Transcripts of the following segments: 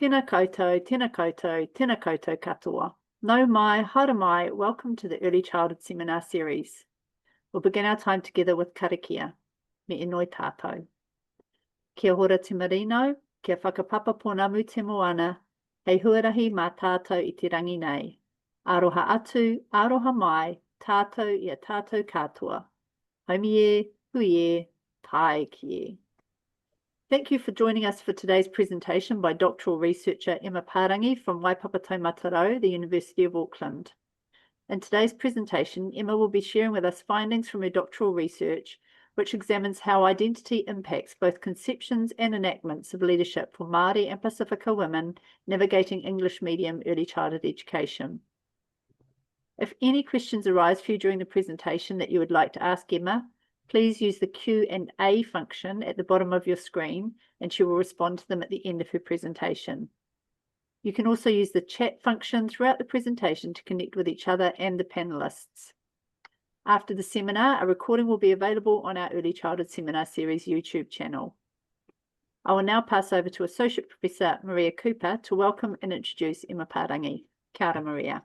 Tēnā koutou, tēnā koutou, tēnā koutou katoa. Nau mai, haere mai, welcome to the Early Childhood Seminar Series. We'll begin our time together with karakia, me inoi tātou. Kia hora te marino, kia whakapapa ponamu te moana, hei huarahi mā tātou I te rangi nei. Aroha atu, aroha mai, tātou I a tātou katoa. Haumi e, hui e, tae ki e. Thank you for joining us for today's presentation by doctoral researcher Emma Parangi from Waipapatau Mātauranga, the University of Auckland. In today's presentation, Emma will be sharing with us findings from her doctoral research, which examines how identity impacts both conceptions and enactments of leadership for Māori and Pasifika women navigating English medium early childhood education. If any questions arise for you during the presentation that you would like to ask Emma, please use the Q&A function at the bottom of your screen and she will respond to them at the end of her presentation. You can also use the chat function throughout the presentation to connect with each other and the panelists. After the seminar, a recording will be available on our Early Childhood Seminar Series YouTube channel. I will now pass over to Associate Professor Maria Cooper to welcome and introduce Emma Parangi. Kia ora, Maria.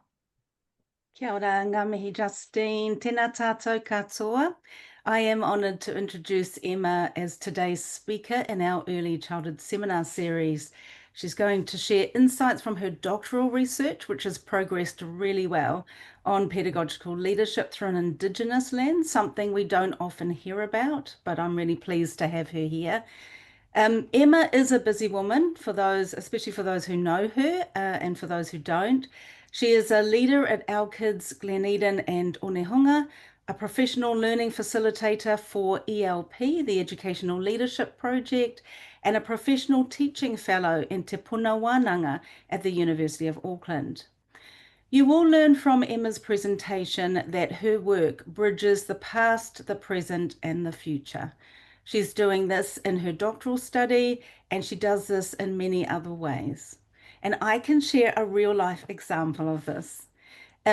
Kia ora, ngā mihi Justine, tēnā tātou katoa. I am honoured to introduce Emma as today's speaker in our Early Childhood Seminar Series. She's going to share insights from her doctoral research, which has progressed really well, on pedagogical leadership through an Indigenous lens, something we don't often hear about, but I'm really pleased to have her here. Emma is a busy woman, for those, especially for those who know her and for those who don't. She is a leader at Our Kids, Glen Eden and Onehunga, a professional learning facilitator for ELP, the Educational Leadership Project, and a professional teaching fellow in Te Puna Wānanga at the University of Auckland. You will learn from Emma's presentation that her work bridges the past, the present, and the future. She's doing this in her doctoral study, and she does this in many other ways. And I can share a real-life example of this.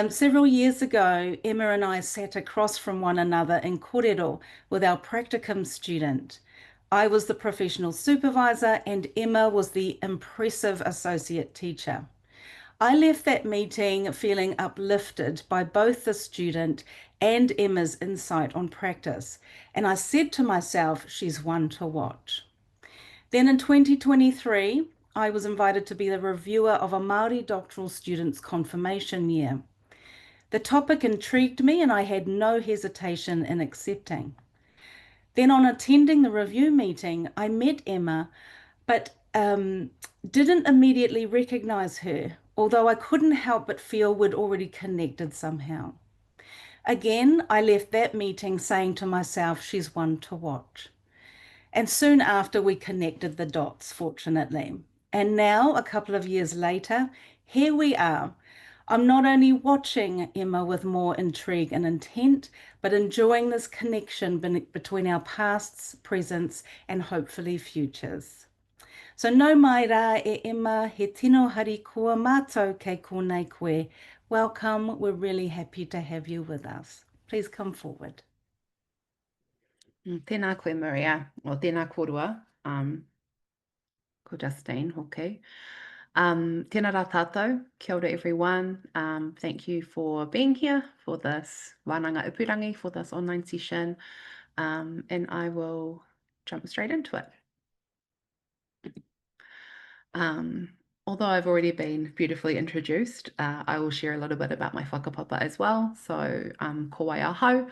Several years ago, Emma and I sat across from one another in kōrero with our practicum student. I was the professional supervisor and Emma was the impressive associate teacher. I left that meeting feeling uplifted by both the student and Emma's insight on practice, and I said to myself, she's one to watch. Then in 2023, I was invited to be the reviewer of a Māori doctoral student's confirmation year. The topic intrigued me and I had no hesitation in accepting. Then on attending the review meeting, I met Emma, but didn't immediately recognise her, although I couldn't help but feel we'd already connected somehow. Again, I left that meeting saying to myself, she's one to watch. And soon after we connected the dots, fortunately. And now, a couple of years later, here we are. I'm not only watching Emma with more intrigue and intent, but enjoying this connection between our pasts, presents, and hopefully futures. So no mai rā e Emma, he tino hari kua mātou kei konei koe. Welcome, we're really happy to have you with us. Please come forward. Tēnā koe Maria, o tēnā korua, ko Justine, okay. Tēnā rā tātou, kia ora everyone. Thank you for being here for this Wānanga upurangi, for this online session, and I will jump straight into it. Although I've already been beautifully introduced, I will share a little bit about my whakapapa as well. So, ko wai ahau,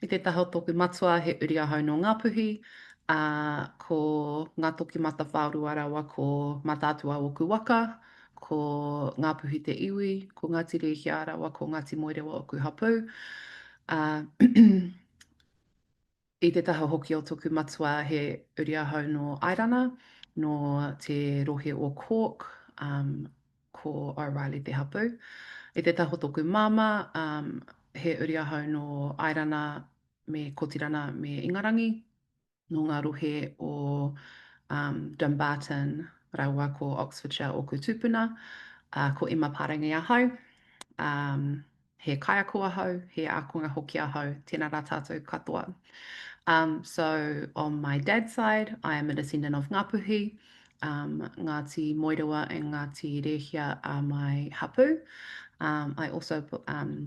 i te taho tōku matua he uri ahau no Ngāpuhi, ko ngā toki mata whārua rawa ko Mātātua o Kuwaka, ko Ngāpuhi te iwi, ko Ngāti Rehia rawa ko Ngāti Moerewa o Kuhapu. I te taha hoki o tōku matua he uri ahau no Airana, no te rohe o Cork, ko O'Reilly te hapu. I te taho tōku māma, he uri ahau no Airana me Kotirana me Ingarangi, no ngā rohe o Dumbarton, rawa ko Oxfordshire o Kutupuna, ko Emma Parangi ahau, he kaiako ahau, he ākonga hoki ahau, tēnā rā tātou katoa. So on my dad's side, I am a descendant of Ngāpuhi. Ngāti Moerewa and Ngāti Rehia are my hapu. I also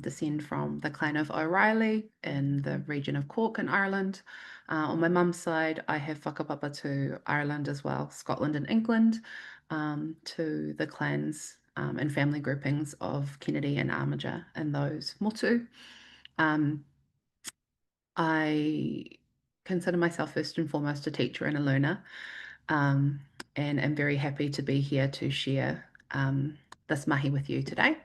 descend from the clan of O'Reilly in the region of Cork in Ireland. On my mum's side, I have whakapapa to Ireland as well, Scotland and England, to the clans and family groupings of Kennedy and Armiger and those motu. I consider myself first and foremost a teacher and a learner, and am very happy to be here to share this mahi with you today.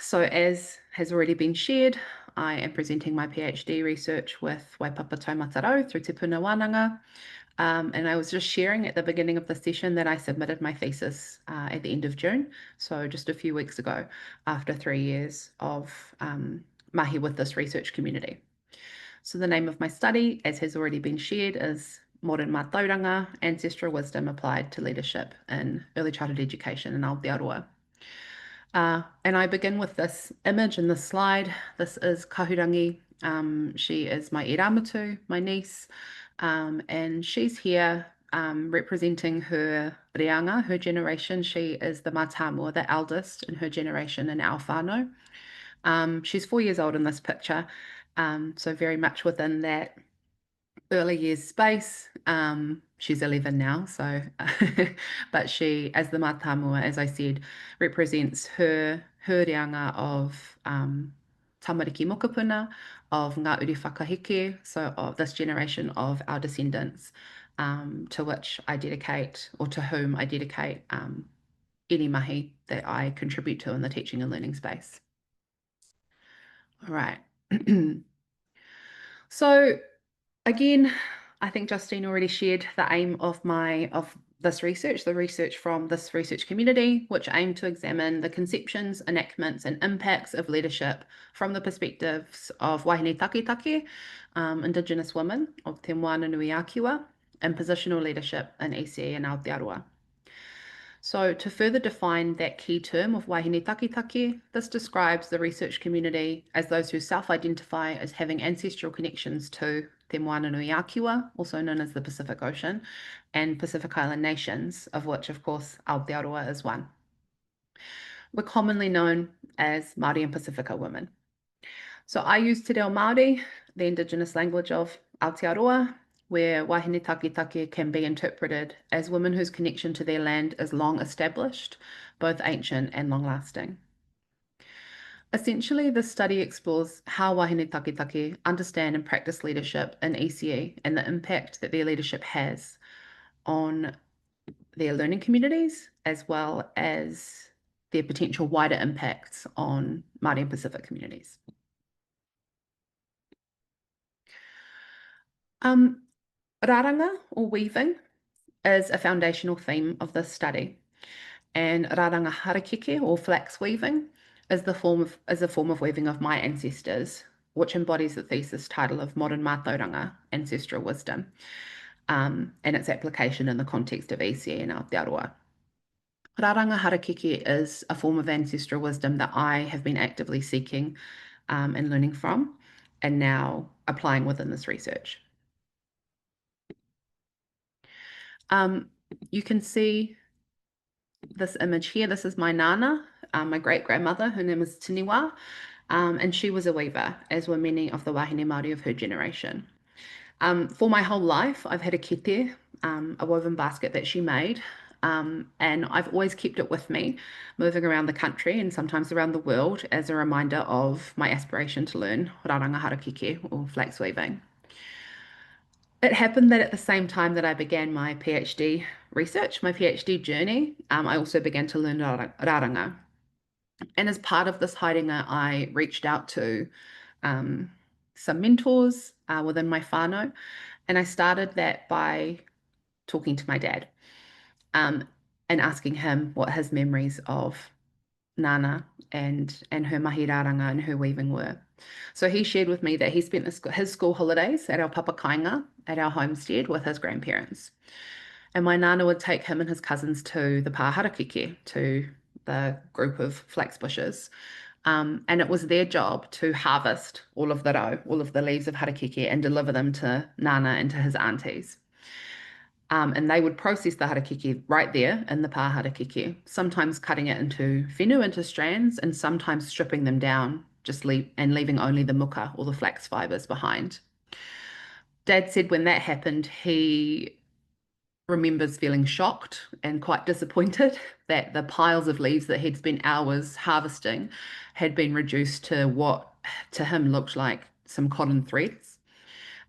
So as has already been shared, I am presenting my PhD research with Waipapa Taumatarau through Te Puna Wānanga. And I was just sharing at the beginning of the session that I submitted my thesis at the end of June, so just a few weeks ago, after 3 years of mahi with this research community. So the name of my study, as has already been shared, is Modern Mātauranga, Ancestral Wisdom Applied to Leadership in Early Childhood Education in Aotearoa. And I begin with this image in this slide. This is Kahurangi. She is my iramutu, my niece, and she's here representing her reanga, her generation. She is the mātamua, the eldest in her generation in our whānau. She's 4 years old in this picture, so very much within that early years space. She's 11 now, so but she, as the mātamua, as I said, represents her reanga of tamariki mokopuna, of ngā uri whakaheke, so of this generation of our descendants, to which I dedicate, or to whom I dedicate any mahi that I contribute to in the teaching and learning space. All right. So again, I think Justine already shared the aim of this research, the research from this research community, which aimed to examine the conceptions, enactments, and impacts of leadership from the perspectives of Wāhine taketake, Indigenous women of Te Moana Nui Kiwa, and positional leadership in ECE and Aotearoa. So to further define that key term of Wāhine taketake, this describes the research community as those who self-identify as having ancestral connections to Te Moana Nui Kiwa, also known as the Pacific Ocean, and Pacific Island nations, of which, of course, Aotearoa is one. We're commonly known as Māori and Pasifika women. So I use Te Reo Māori, the Indigenous language of Aotearoa, where Wāhine taketake can be interpreted as women whose connection to their land is long established, both ancient and long-lasting. Essentially, this study explores how Wāhine taketake understand and practice leadership in ECE and the impact that their leadership has on their learning communities, as well as their potential wider impacts on Māori and Pacific communities. Rāranga, or weaving, is a foundational theme of this study, and rāranga harakeke, or flax weaving, is a form of weaving of my ancestors, which embodies the thesis title of Modern Mātauranga, Ancestral Wisdom, and its application in the context of ECE and Aotearoa. Rāranga harakeke is a form of ancestral wisdom that I have been actively seeking and learning from, and now applying within this research. You can see this image here. This is my nana, my great-grandmother. Her name is Tiniwa, and she was a weaver, as were many of the Wāhine Māori of her generation. For my whole life, I've had a kete, a woven basket that she made, and I've always kept it with me, moving around the country and sometimes around the world as a reminder of my aspiration to learn rāranga harakeke, or flax weaving. It happened that at the same time that I began my PhD research, my PhD journey, I also began to learn rāranga. And as part of this haerenga, I reached out to some mentors within my whānau, and I started that by talking to my dad and asking him what his memories of Nana and her mahi rāranga and her weaving were. So he shared with me that he spent his school holidays at our papakainga at our homestead with his grandparents. And my nana would take him and his cousins to the pāharakeke, to the group of flax bushes. And it was their job to harvest all of the rau, all of the leaves of harakeke, and deliver them to Nana and to his aunties. And they would process the harakeke right there in the pā harakeke, sometimes cutting it into whenua, into strands, and sometimes stripping them down, leaving only the muka or the flax fibers behind. Dad said when that happened, he remembers feeling shocked and quite disappointed that the piles of leaves that he'd spent hours harvesting had been reduced to what to him looked like some cotton threads.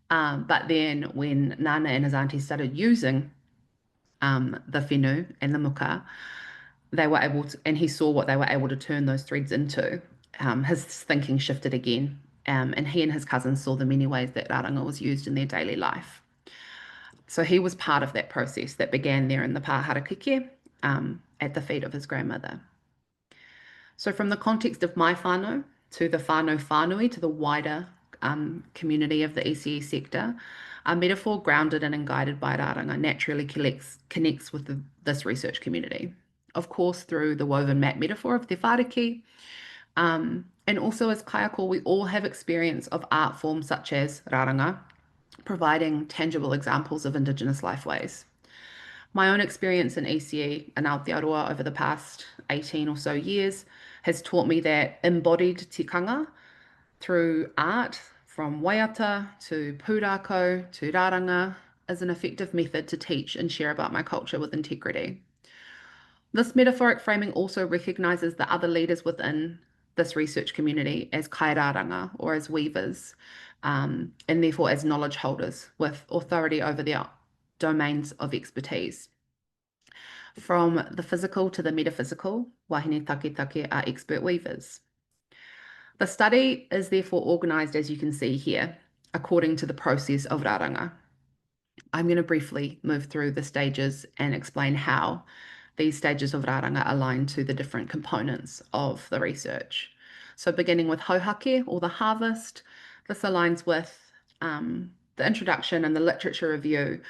But then when Nana and his auntie started using the whenua and the muka, they were able to, and he saw what they were able to turn those threads into. His thinking shifted again, and he and his cousins saw the many ways that raranga was used in their daily life. So he was part of that process that began there in the pā harakeke at the feet of his grandmother. So from the context of my whānau to the whānau whānui, to the wider community of the ECE sector, a metaphor grounded in and guided by raranga naturally connects with this research community. Of course, through the woven mat metaphor of te whāriki, and also as kaiako, we all have experience of art forms such as raranga, providing tangible examples of Indigenous lifeways. My own experience in ECE and Aotearoa over the past 18 or so years has taught me that embodied tikanga through art, from waiata to pūrākau to raranga, is an effective method to teach and share about my culture with integrity. This metaphoric framing also recognises the other leaders within this research community as kairaranga, or as weavers, and therefore as knowledge holders with authority over their domains of expertise. From the physical to the metaphysical, Wāhine taketake are expert weavers. The study is therefore organised, as you can see here, according to the process of raranga. I'm going to briefly move through the stages and explain how these stages of raranga align to the different components of the research. So beginning with hauhake, or the harvest, this aligns with the introduction and the literature review,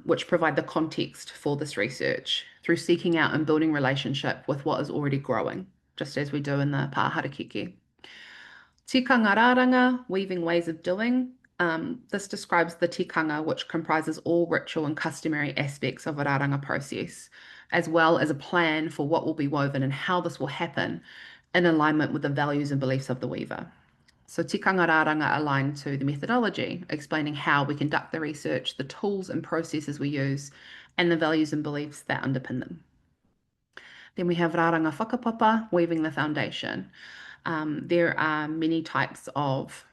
which provide the context for this research through seeking out and building relationship with what is already growing, just as we do in the pā harakeke. Tikanga raranga, weaving ways of doing. This describes the tikanga, which comprises all ritual and customary aspects of a raranga process, as well as a plan for what will be woven and how this will happen in alignment with the values and beliefs of the weaver. So tikanga raranga align to the methodology, explaining how we conduct the research, the tools and processes we use, and the values and beliefs that underpin them. Then we have raranga whakapapa, weaving the foundation. There are many types of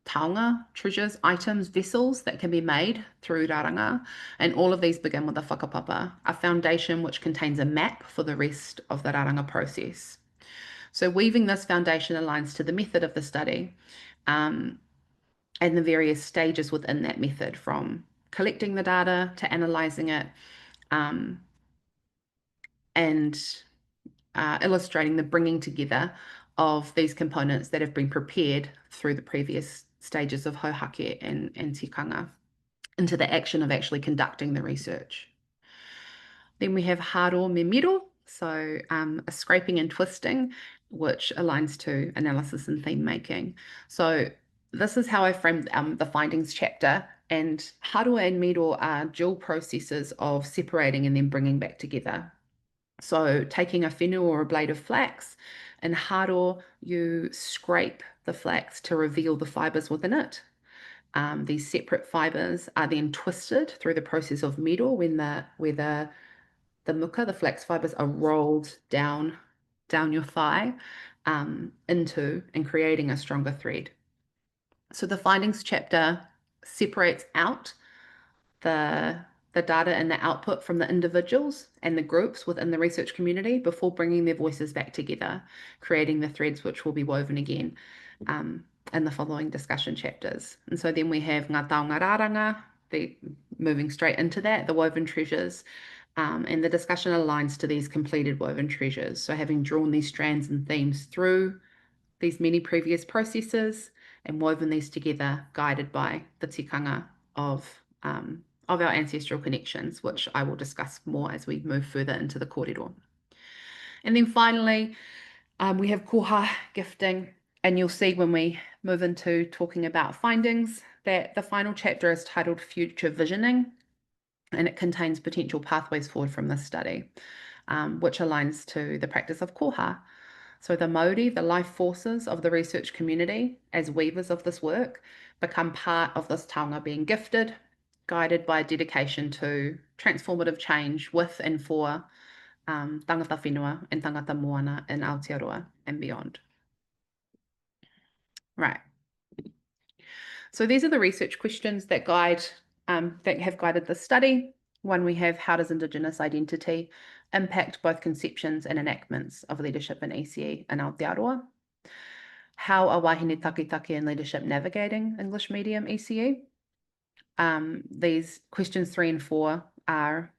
taonga, treasures, items, vessels that can be made through raranga, and all of these begin with a whakapapa, a foundation which contains a map for the rest of the raranga process. So weaving this foundation aligns to the method of the study and the various stages within that method, from collecting the data to analysing it and illustrating the bringing together of these components that have been prepared through the previous stages of hauhake and tikanga into the action of actually conducting the research. Then we have haro me miro, so a scraping and twisting, which aligns to analysis and theme making. So this is how I framed the findings chapter, and haro and miro are dual processes of separating and then bringing back together. So taking a whenua or a blade of flax, in haro you scrape the flax to reveal the fibers within it. These separate fibers are then twisted through the process of miro, where the muka, the flax fibers, are rolled down your thigh into and creating a stronger thread. So the findings chapter separates out the data and the output from the individuals and the groups within the research community before bringing their voices back together, creating the threads which will be woven again in the following discussion chapters. And so then we have ngā taonga raranga, moving straight into that, the woven treasures, and the discussion aligns to these completed woven treasures. So having drawn these strands and themes through these many previous processes and woven these together, guided by the tikanga of our ancestral connections, which I will discuss more as we move further into the kōrero. And then finally, we have koha, gifting, and you'll see when we move into talking about findings that the final chapter is titled Future Visioning. and it contains potential pathways forward from this study, which aligns to the practice of koha. So the Māori, the life forces of the research community, as weavers of this work, become part of this taonga being gifted, guided by dedication to transformative change with and for tangata whenua and tangata moana in Aotearoa and beyond. Right. So these are the research questions that have guided the study. One, we have, how does Indigenous identity impact both conceptions and enactments of leadership in ECE and Aotearoa? How are Wāhine taketake and leadership navigating English medium ECE? These questions 3 and 4 are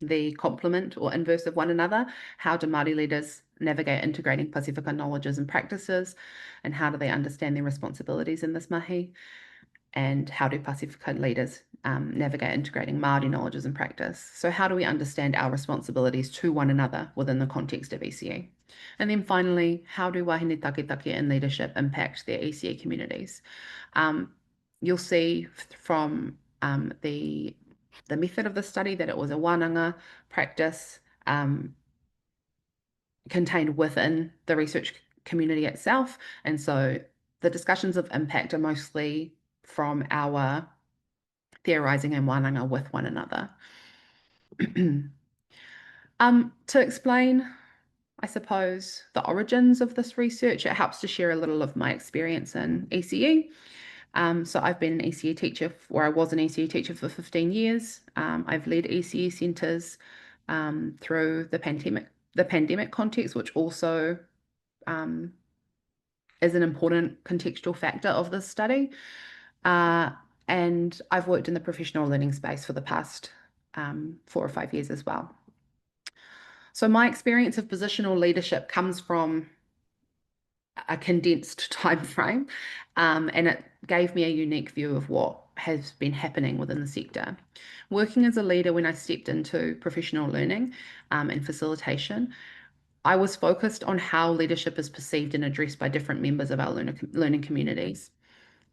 the complement or inverse of one another. How do Māori leaders navigate integrating Pasifika knowledges and practices? And how do they understand their responsibilities in this mahi? And how do Pasifika leaders navigate integrating Māori knowledges and practice? So how do we understand our responsibilities to one another within the context of ECE? And then finally, how do Wāhine taketake and leadership impact their ECE communities? You'll see from the method of the study that it was a Wānanga practice contained within the research community itself. And so the discussions of impact are mostly from our theorizing in Wānanga with one another. To explain, I suppose, the origins of this research, it helps to share a little of my experience in ECE. So I've been an ECE teacher, or I was an ECE teacher for 15 years. I've led ECE centres through the pandemic context, which also is an important contextual factor of this study. And I've worked in the professional learning space for the past 4 or 5 years as well. So my experience of positional leadership comes from a condensed time frame, and it gave me a unique view of what has been happening within the sector. Working as a leader when I stepped into professional learning and facilitation, I was focused on how leadership is perceived and addressed by different members of our learning communities.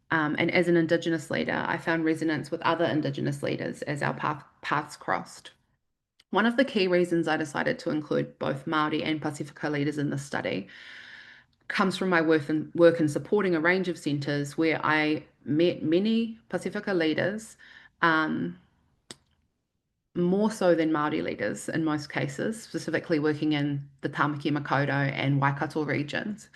And as an Indigenous leader, I found resonance with other Indigenous leaders as our paths crossed. One of the key reasons I decided to include both Māori and Pasifika leaders in this study comes from my work in supporting a range of centres where I met many Pasifika leaders, more so than Māori leaders in most cases, specifically working in the Tāmaki Makaurau and Waikato regions.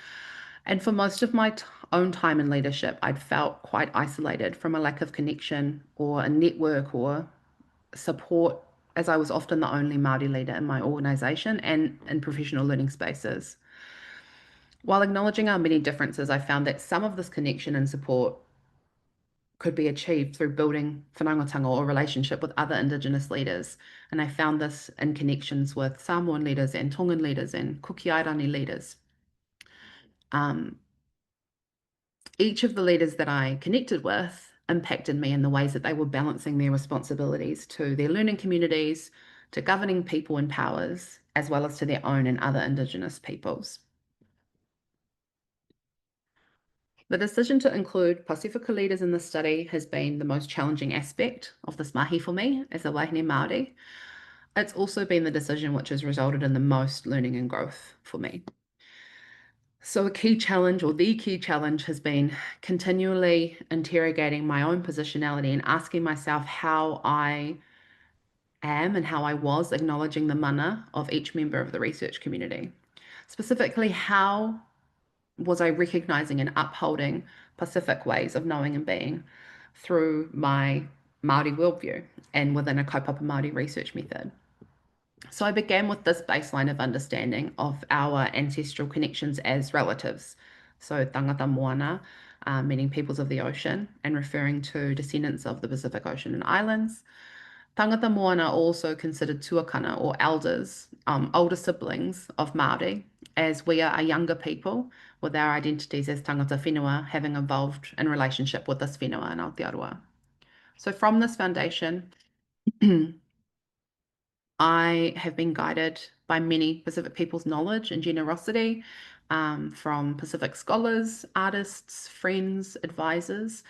And for most of my own time in leadership, I'd felt quite isolated from a lack of connection or a network or support, as I was often the only Māori leader in my organisation and in professional learning spaces. While acknowledging our many differences, I found that some of this connection and support could be achieved through building whanaungatanga or relationship with other Indigenous leaders. And I found this in connections with Samoan leaders and Tongan leaders and Kukiairani leaders. Each of the leaders that I connected with impacted me in the ways that they were balancing their responsibilities to their learning communities, to governing people and powers, as well as to their own and other Indigenous peoples. The decision to include Pasifika leaders in the study has been the most challenging aspect of this mahi for me as a Wāhine Māori. It's also been the decision which has resulted in the most learning and growth for me. So a key challenge, or the key challenge, has been continually interrogating my own positionality and asking myself how I am and how I was acknowledging the mana of each member of the research community. Specifically, how was I recognizing and upholding Pacific ways of knowing and being through my Māori worldview and within a kaupapa Māori research method? So I began with this baseline of understanding of our ancestral connections as relatives. So tangata moana, meaning peoples of the ocean, and referring to descendants of the Pacific Ocean and islands. Tangata moana also considered tuakana, or elders, older siblings of Māori, as we are a younger people with our identities as tangata whenua having evolved in relationship with this whenua in Aotearoa. So from this foundation, I have been guided by many Pacific people's knowledge and generosity, from Pacific scholars, artists, friends, advisors,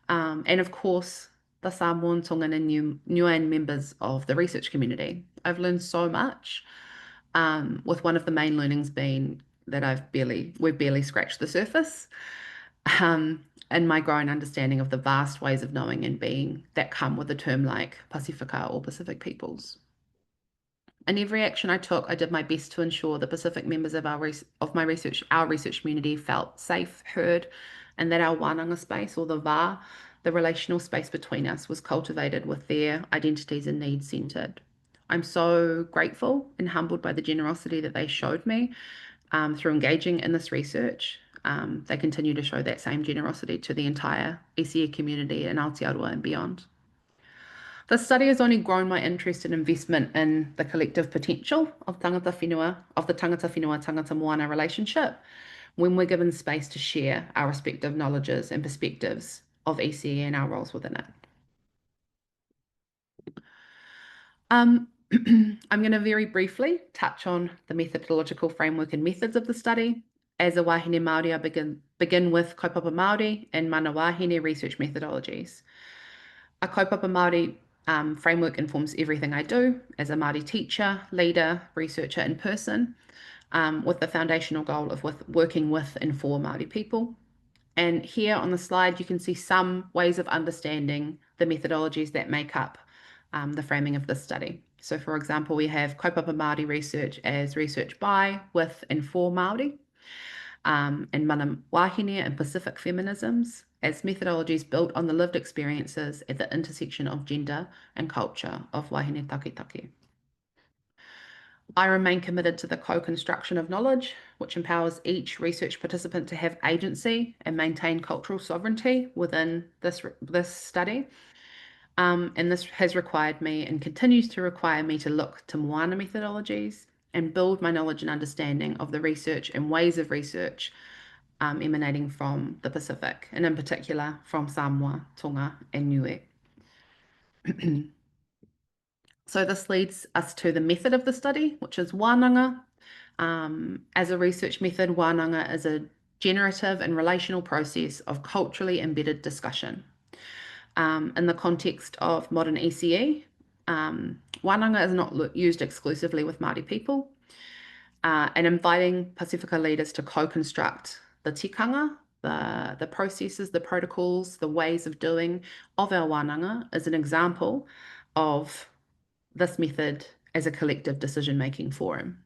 and of course, the Samoan, Tongan and Niuean members of the research community. I've learned so much, with one of the main learnings being that we've barely scratched the surface, and my growing understanding of the vast ways of knowing and being that come with a term like Pasifika or Pacific peoples. In every action I took, I did my best to ensure the Pacific members of our research community felt safe, heard, and that our Wānanga space, or the Wā, the relational space between us, was cultivated with their identities and needs centered. I'm so grateful and humbled by the generosity that they showed me through engaging in this research. They continue to show that same generosity to the entire ECE community in Aotearoa and beyond. The study has only grown my interest and investment in the collective potential of the tangata whenua-tangata moana relationship when we're given space to share our respective knowledges and perspectives of ECE and our roles within it. I'm going to very briefly touch on the methodological framework and methods of the study. As a Wāhine Māori, I begin with kaupapa Māori and mana Wāhine research methodologies. A kaupapa Māori framework informs everything I do as a Māori teacher, leader, researcher in person, with the foundational goal of working with and for Māori people. And here on the slide, you can see some ways of understanding the methodologies that make up the framing of this study. So for example, we have kaupapa Māori research as research by, with and for Māori, and mana Wāhine and Pacific feminisms as methodologies built on the lived experiences at the intersection of gender and culture of Wāhine taketake. I remain committed to the co-construction of knowledge, which empowers each research participant to have agency and maintain cultural sovereignty within this study. And this has required me and continues to require me to look to Moana methodologies and build my knowledge and understanding of the research and ways of research emanating from the Pacific, and in particular from Samoa, Tonga and Niue. So this leads us to the method of the study, which is Wānanga. As a research method, Wānanga is a generative and relational process of culturally embedded discussion. In the context of modern ECE, Wānanga is not used exclusively with Māori people, and inviting Pasifika leaders to co-construct the tikanga, the processes, the protocols, the ways of doing of our Wānanga is an example of this method as a collective decision-making forum.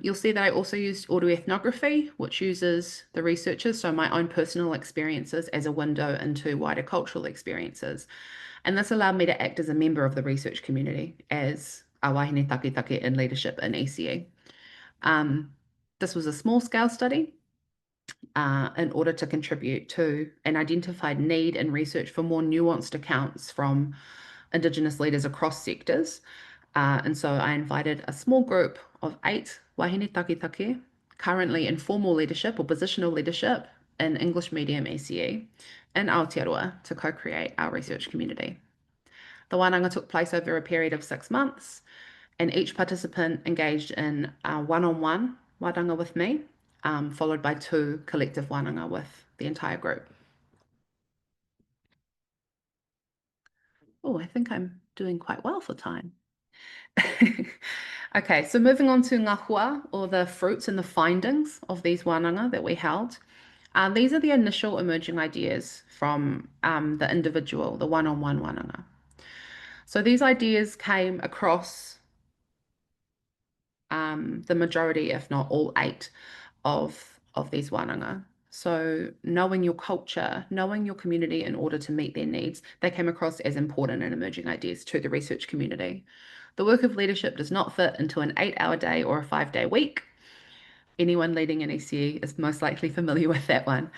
You'll see that I also used autoethnography, which uses the researchers, so my own personal experiences, as a window into wider cultural experiences. And this allowed me to act as a member of the research community as a Wāhine taketake in leadership in ECE. This was a small-scale study in order to contribute to an identified need in research for more nuanced accounts from Indigenous leaders across sectors. And so I invited a small group of 8 Wāhine taketake, currently in formal leadership or positional leadership in English medium ECE in Aotearoa to co-create our research community. The wānanga took place over a period of 6 months, and each participant engaged in a one-on-one wānanga with me, followed by 2 collective wānanga with the entire group. Oh, I think I'm doing quite well for time. Okay, so moving on to ngā hua, or the fruits and the findings of these wānanga that we held. These are the initial emerging ideas from the individual, the one-on-one wānanga. So these ideas came across the majority, if not all 8 of these wānanga. So knowing your culture, knowing your community in order to meet their needs, they came across as important and emerging ideas to the research community. The work of leadership does not fit into an 8-hour day or a 5-day week. Anyone leading an ECE is most likely familiar with that one.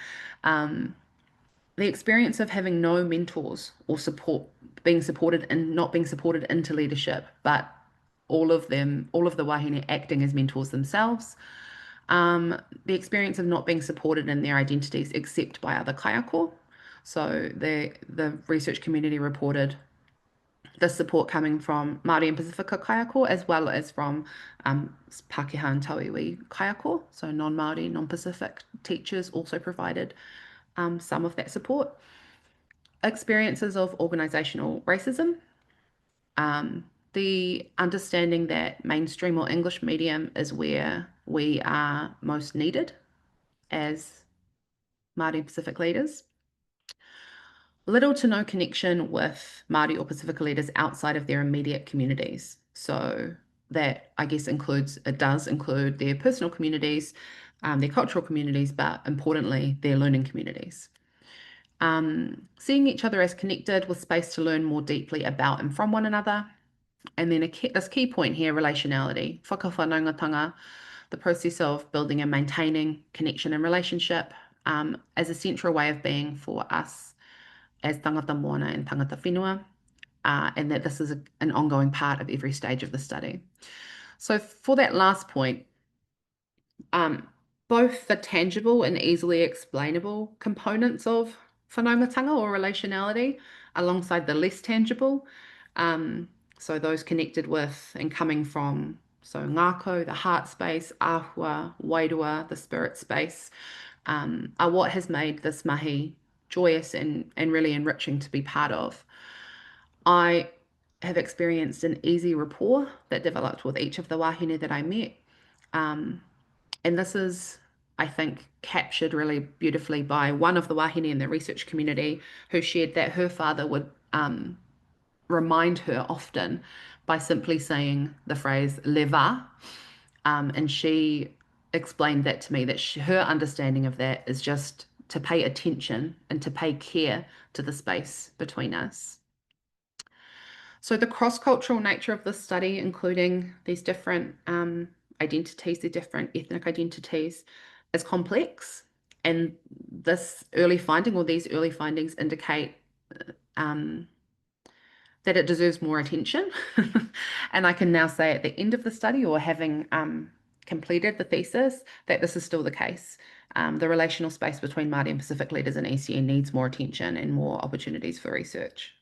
The experience of having no mentors or support, being supported and not being supported into leadership, but all of the wāhine acting as mentors themselves. The experience of not being supported in their identities except by other kaiako. So the research community reported the support coming from Māori and Pasifika kaiako, as well as from Pākehā and Tauiwi kaiako. So non-Māori, non-Pacific teachers also provided some of that support. experiences of organizational racism, the understanding that mainstream or English medium is where we are most needed as Māori and Pacific leaders. Little to no connection with Māori or Pacifica leaders outside of their immediate communities. So that, I guess, it does include their personal communities, their cultural communities, but importantly, their learning communities. Seeing each other as connected with space to learn more deeply about and from one another. And then this key point here, relationality, whakawhanaungatanga, the process of building and maintaining connection and relationship as a central way of being for us as tangata moana and tangata whenua, and that this is an ongoing part of every stage of the study. So for that last point, both the tangible and easily explainable components of whanaungatanga or relationality alongside the less tangible, so those connected with and coming from, so ngākau, the heart space, āhua, wairua, the spirit space, are what has made this mahi joyous and really enriching to be part of. I have experienced an easy rapport that developed with each of the wāhine that I met. And this is, I think, captured really beautifully by one of the wāhine in the research community who shared that her father would remind her often by simply saying the phrase leva. And she explained that to me, that her understanding of that is just to pay attention and to pay care to the space between us. So the cross-cultural nature of this study, including these different identities, the different ethnic identities, is complex. And this early finding, or these early findings, indicate that it deserves more attention. And I can now say at the end of the study, or having completed the thesis, that this is still the case. The relational space between Māori and Pacific leaders in ECE needs more attention and more opportunities for research.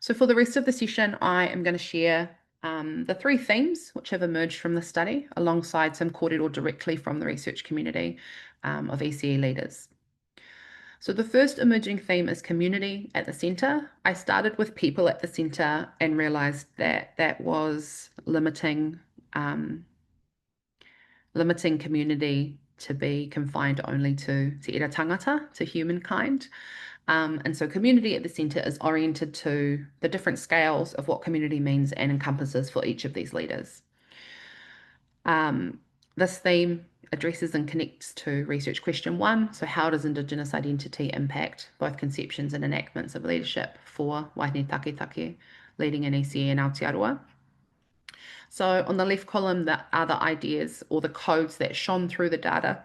So for the rest of the session, I am going to share the 3 themes which have emerged from the study, alongside some kōrero directly from the research community of ECE leaders. So the first emerging theme is community at the centre. I started with people at the centre and realised that that was limiting community to be confined only to Te Ira Tangata, to humankind. And so community at the centre is oriented to the different scales of what community means and encompasses for each of these leaders. This theme addresses and connects to research question 1. So how does Indigenous identity impact both conceptions and enactments of leadership for Wāhine taketake leading in ECE and Aotearoa? So on the left column, that are the ideas or the codes that shone through the data,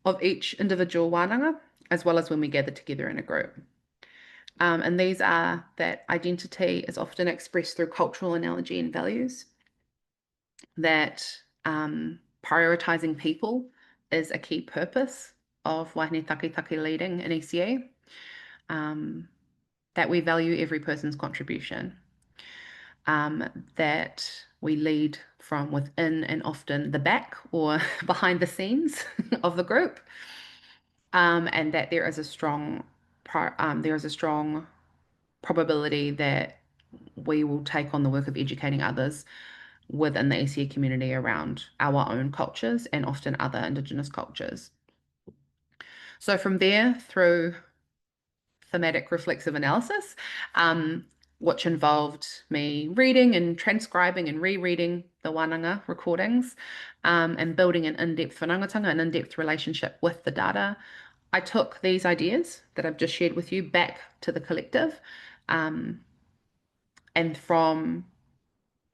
of each individual wānanga, as well as when we gather together in a group. And these are that identity is often expressed through cultural analogy and values, that prioritising people is a key purpose of Wāhine taketake leading in ECE, that we value every person's contribution, that we lead from within and often the back or behind the scenes of the group, and that there is a strong probability that we will take on the work of educating others within the ECE community around our own cultures and often other Indigenous cultures. So from there, through thematic reflexive analysis, which involved me reading and transcribing and rereading the Wānanga recordings, and building an in-depth whanaungatanga, an in-depth relationship with the data, I took these ideas that I've just shared with you back to the collective, and from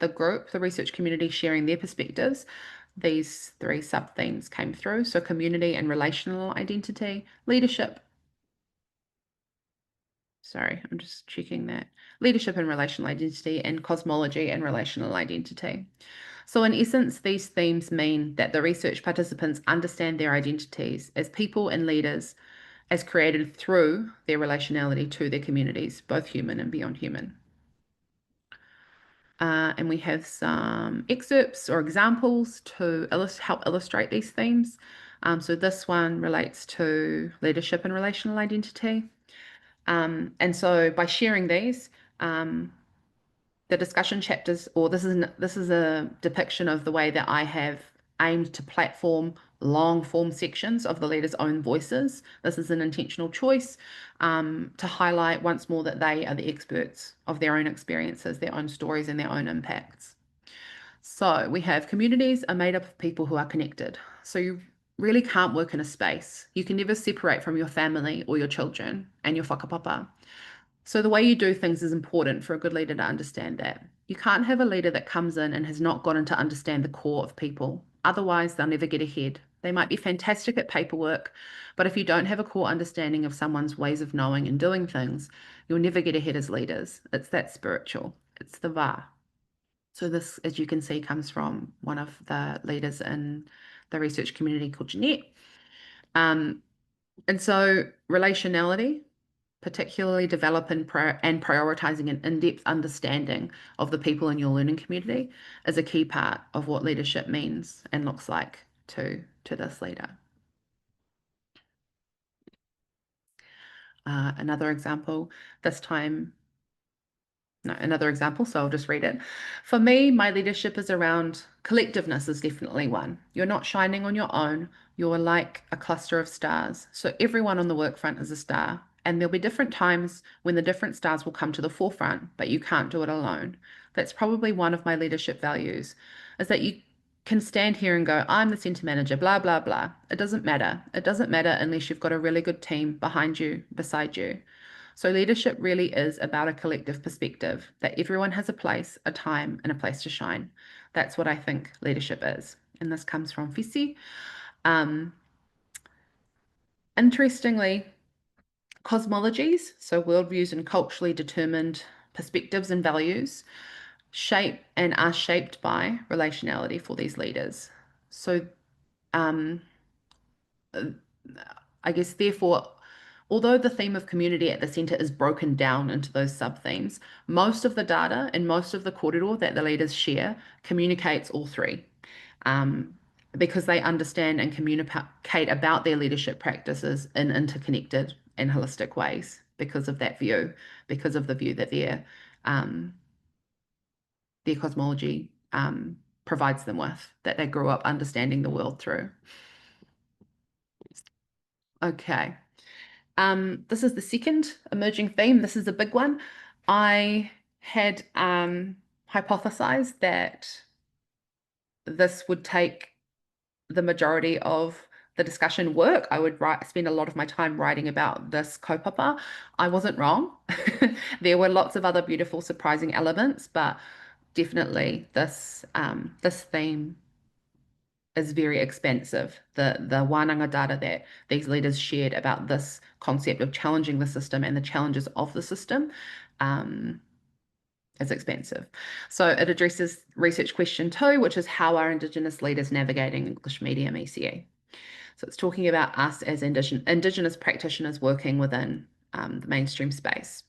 the group, the research community sharing their perspectives, these 3 sub-themes came through. So community and relational identity, leadership. Sorry, I'm just checking that. Leadership and relational identity, and cosmology and relational identity. So in essence, these themes mean that the research participants understand their identities as people and leaders as created through their relationality to their communities, both human and beyond human. And we have some excerpts or examples to help illustrate these themes. So this one relates to leadership and relational identity. And so by sharing these, the discussion chapters, or this is a depiction of the way that I have aimed to platform long form sections of the leaders' own voices. This is an intentional choice to highlight once more that they are the experts of their own experiences, their own stories, and their own impacts. So we have communities are made up of people who are connected. So you really can't work in a space. You can never separate from your family or your children and your whakapapa. So the way you do things is important for a good leader to understand that. You can't have a leader that comes in and has not gotten to understand the core of people. Otherwise, they'll never get ahead. They might be fantastic at paperwork, but if you don't have a core understanding of someone's ways of knowing and doing things, you'll never get ahead as leaders. It's that spiritual. It's the va. So this, as you can see, comes from one of the leaders in the research community called Jeanette. And so relationality, particularly develop and prioritizing an in-depth understanding of the people in your learning community, is a key part of what leadership means and looks like to this leader. Another example, so I'll just read it. For me, my leadership is around collectiveness is definitely one. You're not shining on your own. You're like a cluster of stars. So everyone on the work front is a star. And there'll be different times when the different stars will come to the forefront, but you can't do it alone. That's probably one of my leadership values, is that you can stand here and go, I'm the center manager, blah, blah, blah. It doesn't matter. It doesn't matter unless you've got a really good team behind you, beside you. So leadership really is about a collective perspective, that everyone has a place, a time, and a place to shine. That's what I think leadership is. And this comes from Fisi. Interestingly, cosmologies, so worldviews and culturally determined perspectives and values, shape and are shaped by relationality for these leaders. So I guess, therefore, although the theme of community at the centre is broken down into those sub-themes, most of the data and most of the kōrero that the leaders share communicates all three, because they understand and communicate about their leadership practices in interconnected and holistic ways because of that view, because of the view that their cosmology provides them with, that they grew up understanding the world through. Okay. This is the second emerging theme. This is a big one. I had hypothesized that this would take the majority of the discussion work. I would spend a lot of my time writing about this kaupapa. I wasn't wrong. There were lots of other beautiful, surprising elements, but definitely this theme is very expansive. The Wānanga data that these leaders shared about this concept of challenging the system and the challenges of the system is expansive. So it addresses research question 2, which is how are Indigenous leaders navigating English medium ECE? So it's talking about us as Indigenous practitioners working within the mainstream space.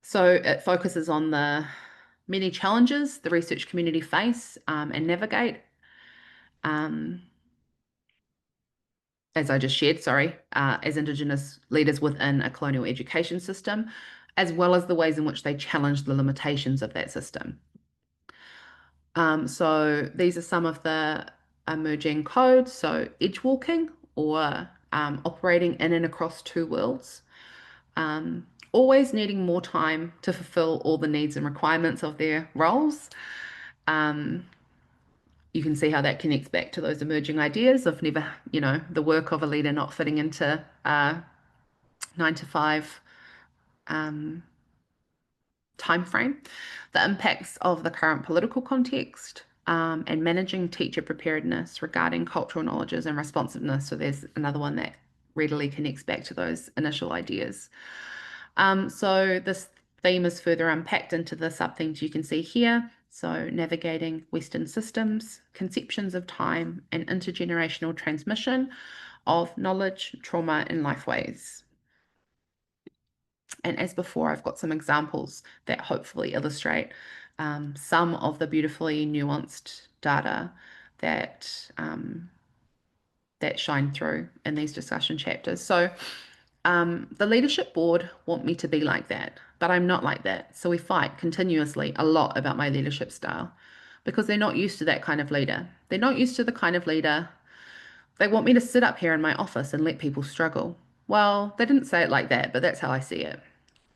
So it focuses on the many challenges the research community face and navigate, as I just shared, as Indigenous leaders within a colonial education system, as well as the ways in which they challenge the limitations of that system. So these are some of the emerging codes. So edge walking, or operating in and across two worlds. Always needing more time to fulfill all the needs and requirements of their roles. You can see how that connects back to those emerging ideas of never, the work of a leader not fitting into 9 to 5 time frame, the impacts of the current political context, and managing teacher preparedness regarding cultural knowledges and responsiveness. So there's another one that readily connects back to those initial ideas. So this theme is further unpacked into the sub-themes you can see here. So navigating Western systems, conceptions of time, and intergenerational transmission of knowledge, trauma, and lifeways. And as before, I've got some examples that hopefully illustrate some of the beautifully nuanced data that that shine through in these discussion chapters. So the leadership board want me to be like that, but I'm not like that. So we fight continuously a lot about my leadership style because they're not used to that kind of leader. They're not used to the kind of leader. They want me to sit up here in my office and let people struggle. Well, they didn't say it like that, but that's how I see it.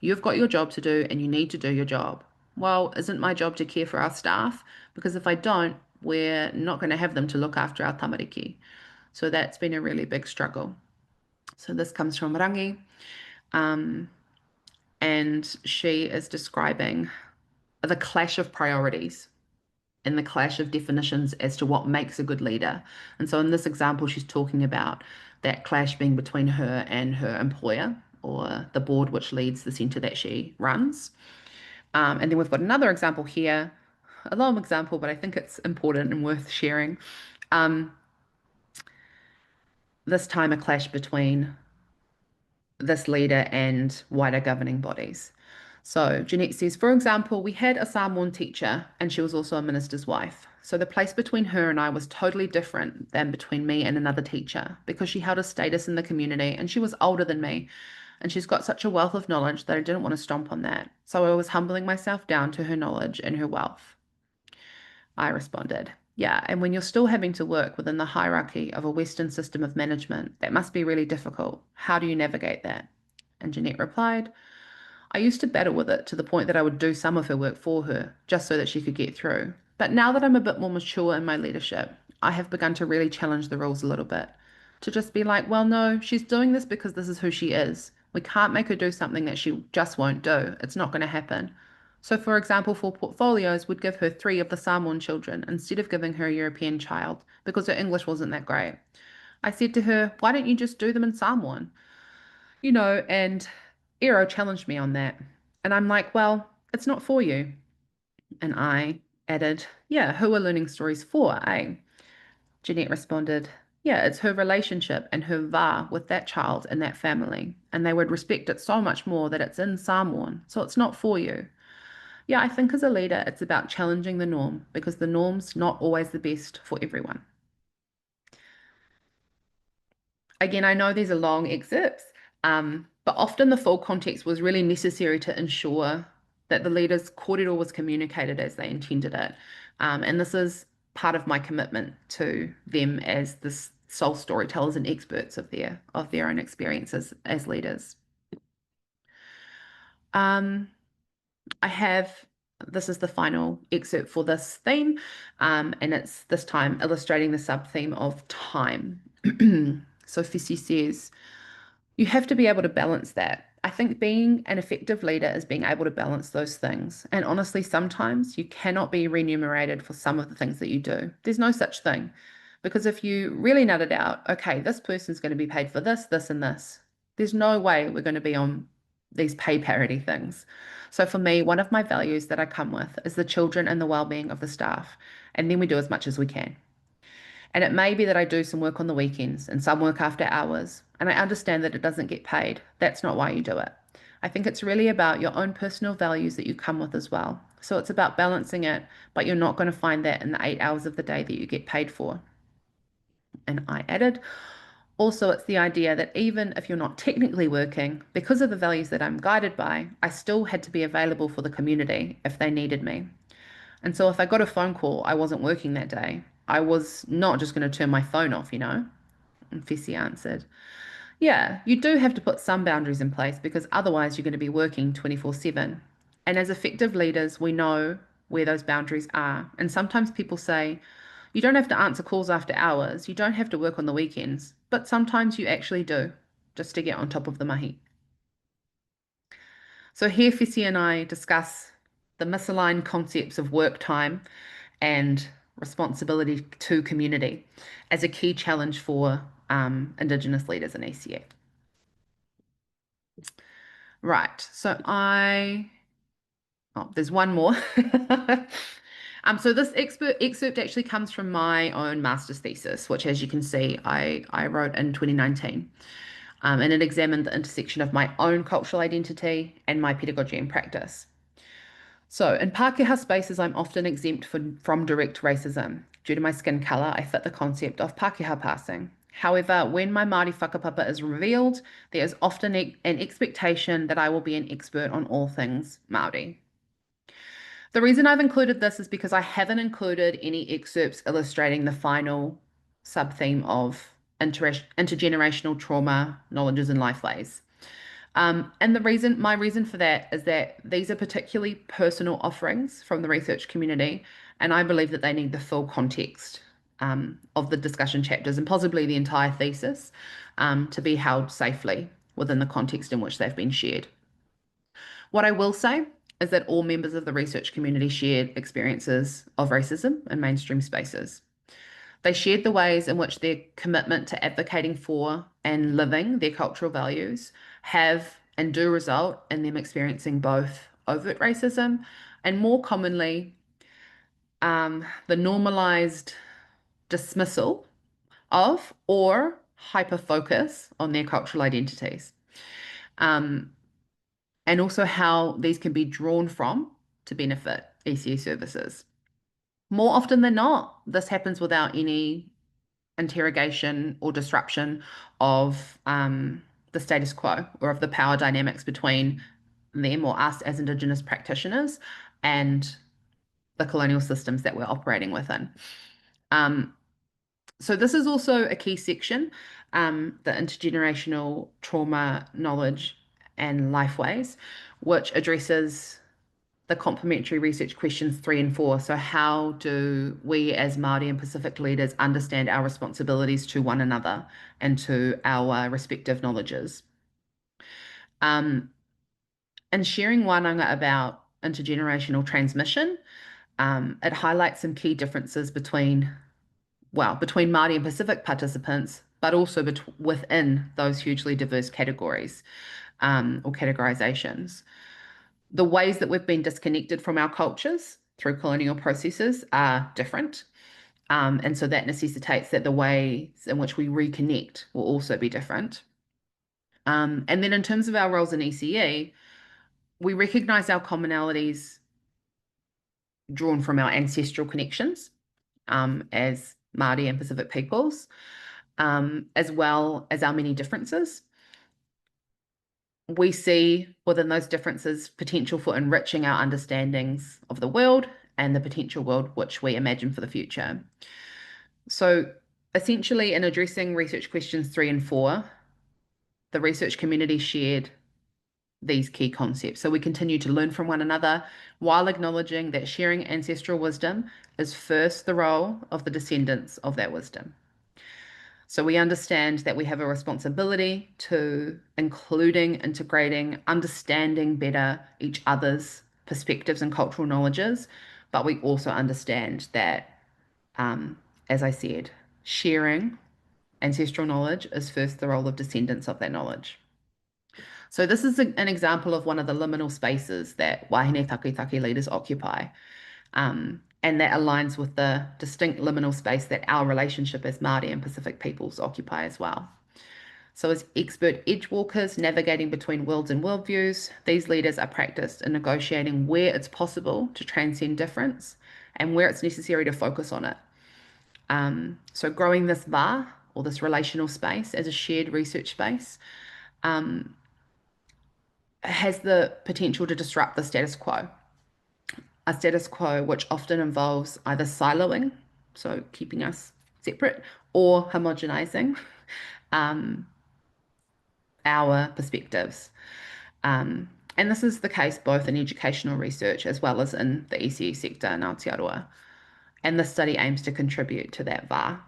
You've got your job to do and you need to do your job. Well, isn't my job to care for our staff? Because if I don't, we're not going to have them to look after our tamariki. So that's been a really big struggle. So this comes from Rangi, and she is describing the clash of priorities and the clash of definitions as to what makes a good leader. And so in this example, she's talking about that clash being between her and her employer, or the board which leads the centre that she runs. And then we've got another example here, a long example, but I think it's important and worth sharing. This time a clash between this leader and wider governing bodies. So Jeanette says, for example, we had a Samoan teacher and she was also a minister's wife. So the place between her and I was totally different than between me and another teacher because she held a status in the community and she was older than me. And she's got such a wealth of knowledge that I didn't want to stomp on that. So I was humbling myself down to her knowledge and her wealth. I responded, yeah, and when you're still having to work within the hierarchy of a Western system of management, that must be really difficult. How do you navigate that? And Jeanette replied, I used to battle with it to the point that I would do some of her work for her, just so that she could get through. But now that I'm a bit more mature in my leadership, I have begun to really challenge the rules a little bit. To just be like, well, no, she's doing this because this is who she is. We can't make her do something that she just won't do. It's not going to happen. So, for example, for portfolios, we'd give her 3 of the Samoan children instead of giving her a European child because her English wasn't that great. I said to her, why don't you just do them in Samoan? And Eero challenged me on that. And I'm like, well, it's not for you. And I added, yeah, who are learning stories for, eh? Jeanette responded, yeah, it's her relationship and her va with that child and that family. And they would respect it so much more that it's in Samoan. So it's not for you. Yeah, I think as a leader, it's about challenging the norm because the norm's not always the best for everyone. Again, I know these are long excerpts, but often the full context was really necessary to ensure that the leader's kōrero was communicated as they intended it. And this is part of my commitment to them as the sole storytellers and experts of their own experiences as leaders. This is the final excerpt for this theme, and it's this time illustrating the sub-theme of time. So Fisi says, you have to be able to balance that. I think being an effective leader is being able to balance those things. And honestly, sometimes you cannot be remunerated for some of the things that you do. There's no such thing. Because if you really nut it out, okay, this person's going to be paid for this, this, and this. There's no way we're going to be on these pay parity things. So for me, one of my values that I come with is the children and the well-being of the staff. And then we do as much as we can. And it may be that I do some work on the weekends and some work after hours. And I understand that it doesn't get paid. That's not why you do it. I think it's really about your own personal values that you come with as well. So it's about balancing it, but you're not going to find that in the 8 hours of the day that you get paid for. And I added, also, it's the idea that even if you're not technically working, because of the values that I'm guided by, I still had to be available for the community if they needed me. And so if I got a phone call, I wasn't working that day. I was not just going to turn my phone off, And Fessy answered, yeah, you do have to put some boundaries in place because otherwise you're going to be working 24/7. And as effective leaders, we know where those boundaries are. And sometimes people say, you don't have to answer calls after hours. You don't have to work on the weekends. But sometimes you actually do, just to get on top of the mahi. So here Fessy and I discuss the misaligned concepts of work time and responsibility to community as a key challenge for Indigenous leaders in ECE. Right, so there's one more. So this excerpt actually comes from my own master's thesis, which, as you can see, I wrote in 2019. And it examined the intersection of my own cultural identity and my pedagogy and practice. So in Pākehā spaces, I'm often exempt from direct racism. Due to my skin colour, I fit the concept of Pākehā passing. However, when my Māori whakapapa is revealed, there is often an expectation that I will be an expert on all things Māori. The reason I've included this is because I haven't included any excerpts illustrating the final sub-theme of intergenerational trauma, knowledges and lifeways. And my reason for that is that these are particularly personal offerings from the research community, and I believe that they need the full context of the discussion chapters and possibly the entire thesis to be held safely within the context in which they've been shared. What I will say is that all members of the research community shared experiences of racism in mainstream spaces. They shared the ways in which their commitment to advocating for and living their cultural values have and do result in them experiencing both overt racism and, more commonly, the normalized dismissal of or hyper-focus on their cultural identities. And also how these can be drawn from to benefit ECE services. More often than not, this happens without any interrogation or disruption of the status quo or of the power dynamics between them or us as Indigenous practitioners and the colonial systems that we're operating within. So this is also a key section, the intergenerational trauma, knowledge and lifeways, which addresses the complementary research questions 3 and 4. So how do we as Māori and Pacific leaders understand our responsibilities to one another and to our respective knowledges? And sharing Wānanga about intergenerational transmission, it highlights some key differences between Māori and Pacific participants, but also within those hugely diverse categories or categorizations. The ways that we've been disconnected from our cultures through colonial processes are different. And so that necessitates that the ways in which we reconnect will also be different. And then in terms of our roles in ECE, we recognize our commonalities drawn from our ancestral connections as Māori and Pacific peoples, as well as our many differences. We see within those differences potential for enriching our understandings of the world and the potential world which we imagine for the future. So essentially, in addressing research questions 3 and 4, the research community shared these key concepts. So we continue to learn from one another while acknowledging that sharing ancestral wisdom is first the role of the descendants of that wisdom. So we understand that we have a responsibility to integrating, understanding better each other's perspectives and cultural knowledges, but we also understand that, as I said, sharing ancestral knowledge is first the role of descendants of that knowledge. So this is an example of one of the liminal spaces that Wāhine taketake leaders occupy. And that aligns with the distinct liminal space that our relationship as Māori and Pacific peoples occupy as well. So as expert edge walkers navigating between worlds and worldviews, these leaders are practiced in negotiating where it's possible to transcend difference and where it's necessary to focus on it. So growing this va, or this relational space, as a shared research space, has the potential to disrupt the status quo. A status quo which often involves either siloing, so keeping us separate, or homogenizing our perspectives. And this is the case both in educational research as well as in the ECE sector in Aotearoa. And this study aims to contribute to that va.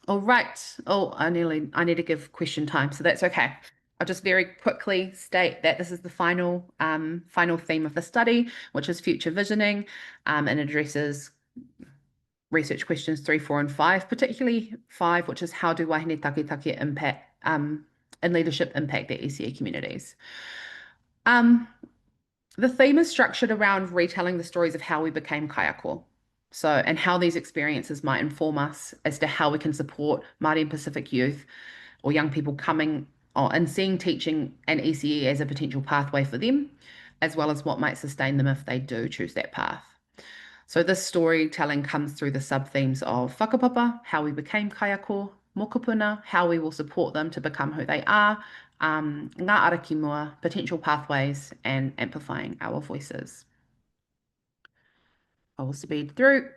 All right. Oh, I need to give question time, so that's okay. I'll just very quickly state that this is the final theme of the study, which is future visioning, and addresses research questions 3, 4, and 5, particularly 5, which is how do Wāhine taketake impact and leadership impact their ECE communities. The theme is structured around retelling the stories of how we became kaiako. So, and how these experiences might inform us as to how we can support Māori and Pacific youth or young people coming and seeing teaching and ECE as a potential pathway for them, as well as what might sustain them if they do choose that path. So this storytelling comes through the sub-themes of whakapapa, how we became kaiako, mokopuna, how we will support them to become who they are, ngā araki mua, potential pathways, and amplifying our voices. I will speed through.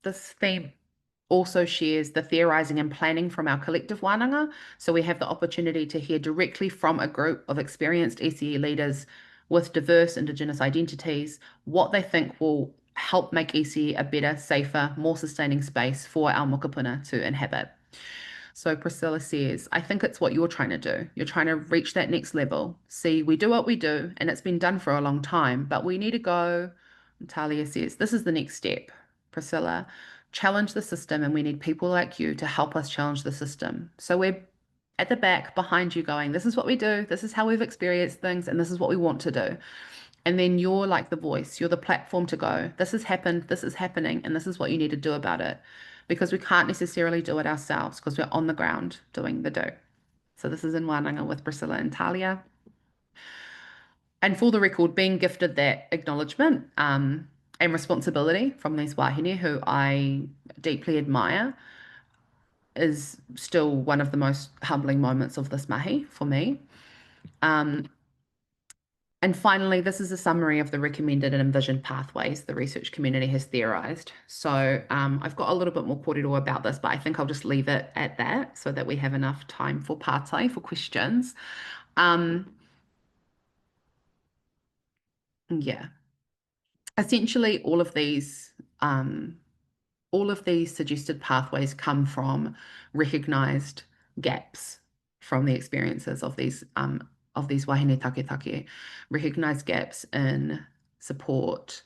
This theme also shares the theorising and planning from our collective wānanga. So we have the opportunity to hear directly from a group of experienced ECE leaders with diverse Indigenous identities, what they think will help make ECE a better, safer, more sustaining space for our mokopuna to inhabit. So Priscilla says, I think it's what you're trying to do. You're trying to reach that next level. See, we do what we do, and it's been done for a long time, but we need to go. Talia says, this is the next step. Priscilla, challenge the system, and we need people like you to help us challenge the system. So we're at the back behind you going, this is what we do, this is how we've experienced things, and this is what we want to do. And then you're like the voice, you're the platform to go, this has happened, this is happening, and this is what you need to do about it. Because we can't necessarily do it ourselves because we're on the ground doing the do. So this is in Wānanga with Priscilla and Talia. And for the record, being gifted that acknowledgement and responsibility from these wāhine who I deeply admire is still one of the most humbling moments of this mahi for me. And finally, this is a summary of the recommended and envisioned pathways the research community has theorised. So I've got a little bit more kōrero about this, but I think I'll just leave it at that so that we have enough time for pātai, for questions. Yeah. Essentially, all of these suggested pathways come from recognised gaps from the experiences of these wāhine taketake, recognised gaps in support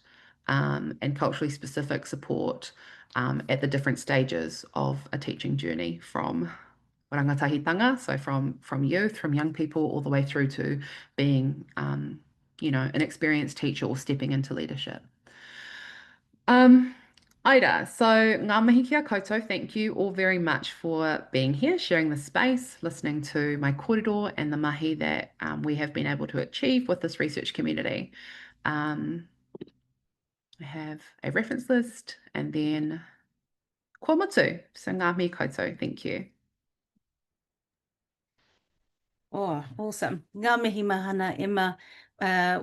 and culturally specific support at the different stages of a teaching journey from rangatahitanga, so from youth, from young people, all the way through to being, you know, an experienced teacher or stepping into leadership. Aira, so ngā mihi kia koutou, thank you all very much for being here, sharing the space, listening to my kōrero and the mahi that we have been able to achieve with this research community. I have a reference list and then kua mutu, so ngā mihi koutou, thank you. Oh, awesome. Ngā mihi mahana, Emma.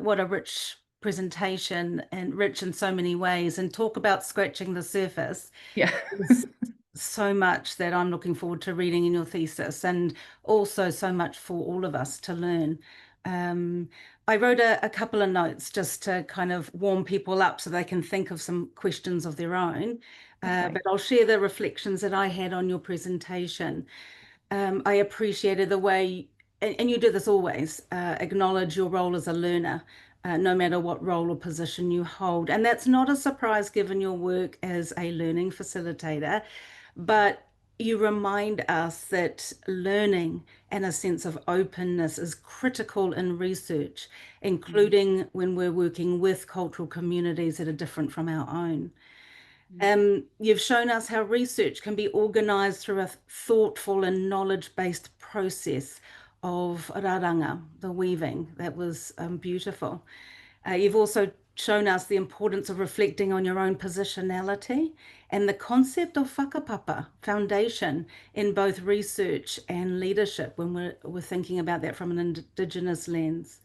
What a rich presentation and rich in so many ways. And talk about scratching the surface. Yeah. There's so much that I'm looking forward to reading in your thesis, and also so much for all of us to learn. I wrote a couple of notes just to kind of warm people up so they can think of some questions of their own. But I'll share the reflections that I had on your presentation. I appreciated the way, and you do this always, acknowledge your role as a learner, no matter what role or position you hold. And that's not a surprise given your work as a learning facilitator, but you remind us that learning and a sense of openness is critical in research, including when we're working with cultural communities that are different from our own. You've shown us how research can be organised through a thoughtful and knowledge-based process of raranga, the weaving. That was beautiful. You've also shown us the importance of reflecting on your own positionality and the concept of whakapapa, foundation, in both research and leadership when we're thinking about that from an Indigenous lens.